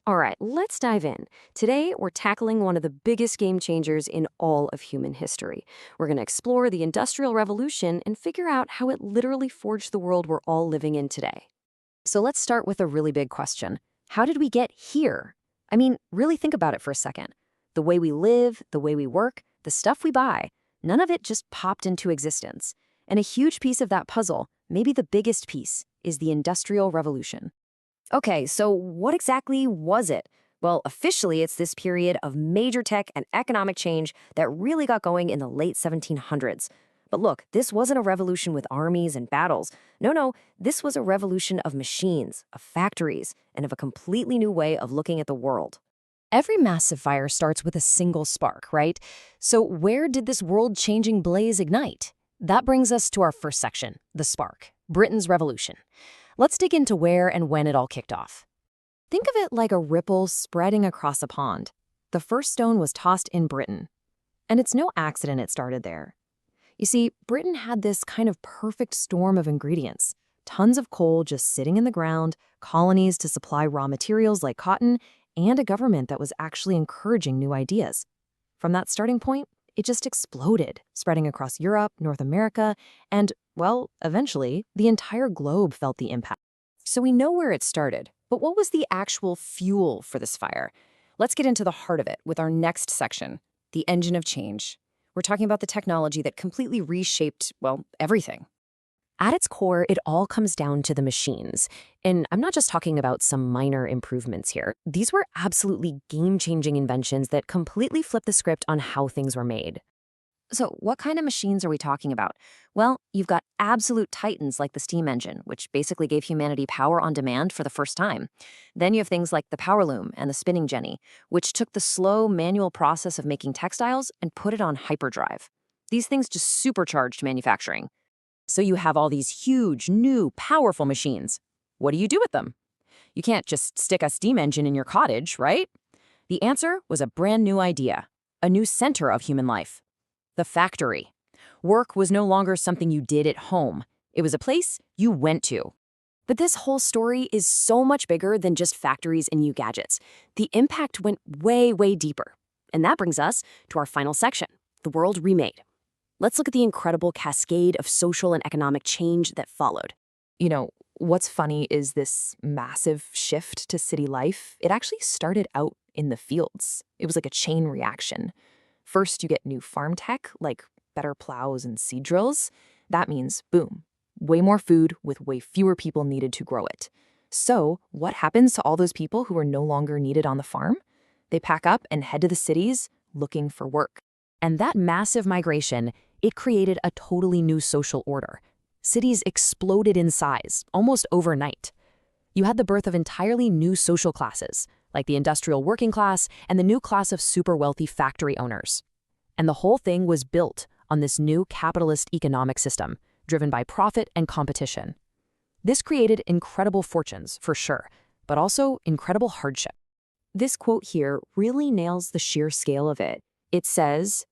All right, let's dive in. Today, we're tackling one of the biggest game changers in all of human history. We're going to explore the Industrial Revolution and figure out how it literally forged the world we're all living in today. So let's start with a really big question. How did we get here? I mean, really think about it for a second. The way we live, the way we work, the stuff we buy, none of it just popped into existence. And a huge piece of that puzzle, maybe the biggest piece, is the Industrial Revolution. Okay, so what exactly was it? Well, officially, it's this period of major tech and economic change that really got going in the late 1700s. But look, this wasn't a revolution with armies and battles. No, this was a revolution of machines, of factories, and of a completely new way of looking at the world. Every massive fire starts with a single spark, right? So where did this world-changing blaze ignite? That brings us to our first section, the spark, Britain's Revolution. Let's dig into where and when it all kicked off. Think of it like a ripple spreading across a pond. The first stone was tossed in Britain. And it's no accident it started there. You see, Britain had this kind of perfect storm of ingredients. Tons of coal just sitting in the ground, colonies to supply raw materials like cotton, and a government that was actually encouraging new ideas. From that starting point, it just exploded, spreading across Europe, North America, and, well, eventually, the entire globe felt the impact. So we know where it started, but what was the actual fuel for this fire? Let's get into the heart of it with our next section, the engine of change. We're talking about the technology that completely reshaped, well, everything. At its core, it all comes down to the machines. And I'm not just talking about some minor improvements here. These were absolutely game-changing inventions that completely flipped the script on how things were made. So what kind of machines are we talking about? Well, you've got absolute titans like the steam engine, which basically gave humanity power on demand for the first time. Then you have things like the power loom and the spinning jenny, which took the slow manual process of making textiles and put it on hyperdrive. These things just supercharged manufacturing. So you have all these huge, new, powerful machines. What do you do with them? You can't just stick a steam engine in your cottage, right? The answer was a brand new idea, a new center of human life. The factory. Work was no longer something you did at home. It was a place you went to. But this whole story is so much bigger than just factories and new gadgets. The impact went way, way deeper. And that brings us to our final section, the world remade. Let's look at the incredible cascade of social and economic change that followed. You know, what's funny is this massive shift to city life, it actually started out in the fields. It was like a chain reaction. First, you get new farm tech, like better plows and seed drills. That means, boom, way more food with way fewer people needed to grow it. So what happens to all those people who are no longer needed on the farm? They pack up and head to the cities looking for work. And that massive migration, it created a totally new social order. Cities exploded in size, almost overnight. You had the birth of entirely new social classes, like the industrial working class and the new class of super wealthy factory owners. And the whole thing was built on this new capitalist economic system, driven by profit and competition. This created incredible fortunes, for sure, but also incredible hardship. This quote here really nails the sheer scale of it. It says,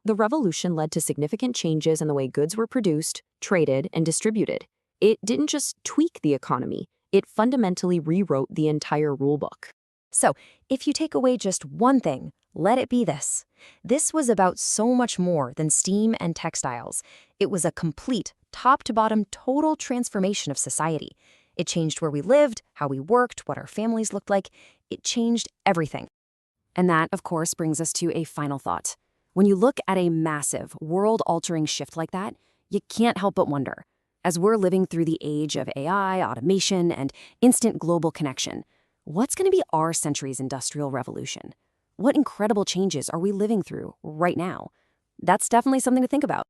"The revolution led to significant changes in the way goods were produced, traded, and distributed. It didn't just tweak the economy, it fundamentally rewrote the entire rulebook." So, if you take away just one thing, let it be this. This was about so much more than steam and textiles. It was a complete, top-to-bottom, total transformation of society. It changed where we lived, how we worked, what our families looked like. It changed everything. And that, of course, brings us to a final thought. When you look at a massive, world-altering shift like that, you can't help but wonder. As we're living through the age of AI, automation, and instant global connection, what's going to be our century's industrial revolution? What incredible changes are we living through right now? That's definitely something to think about.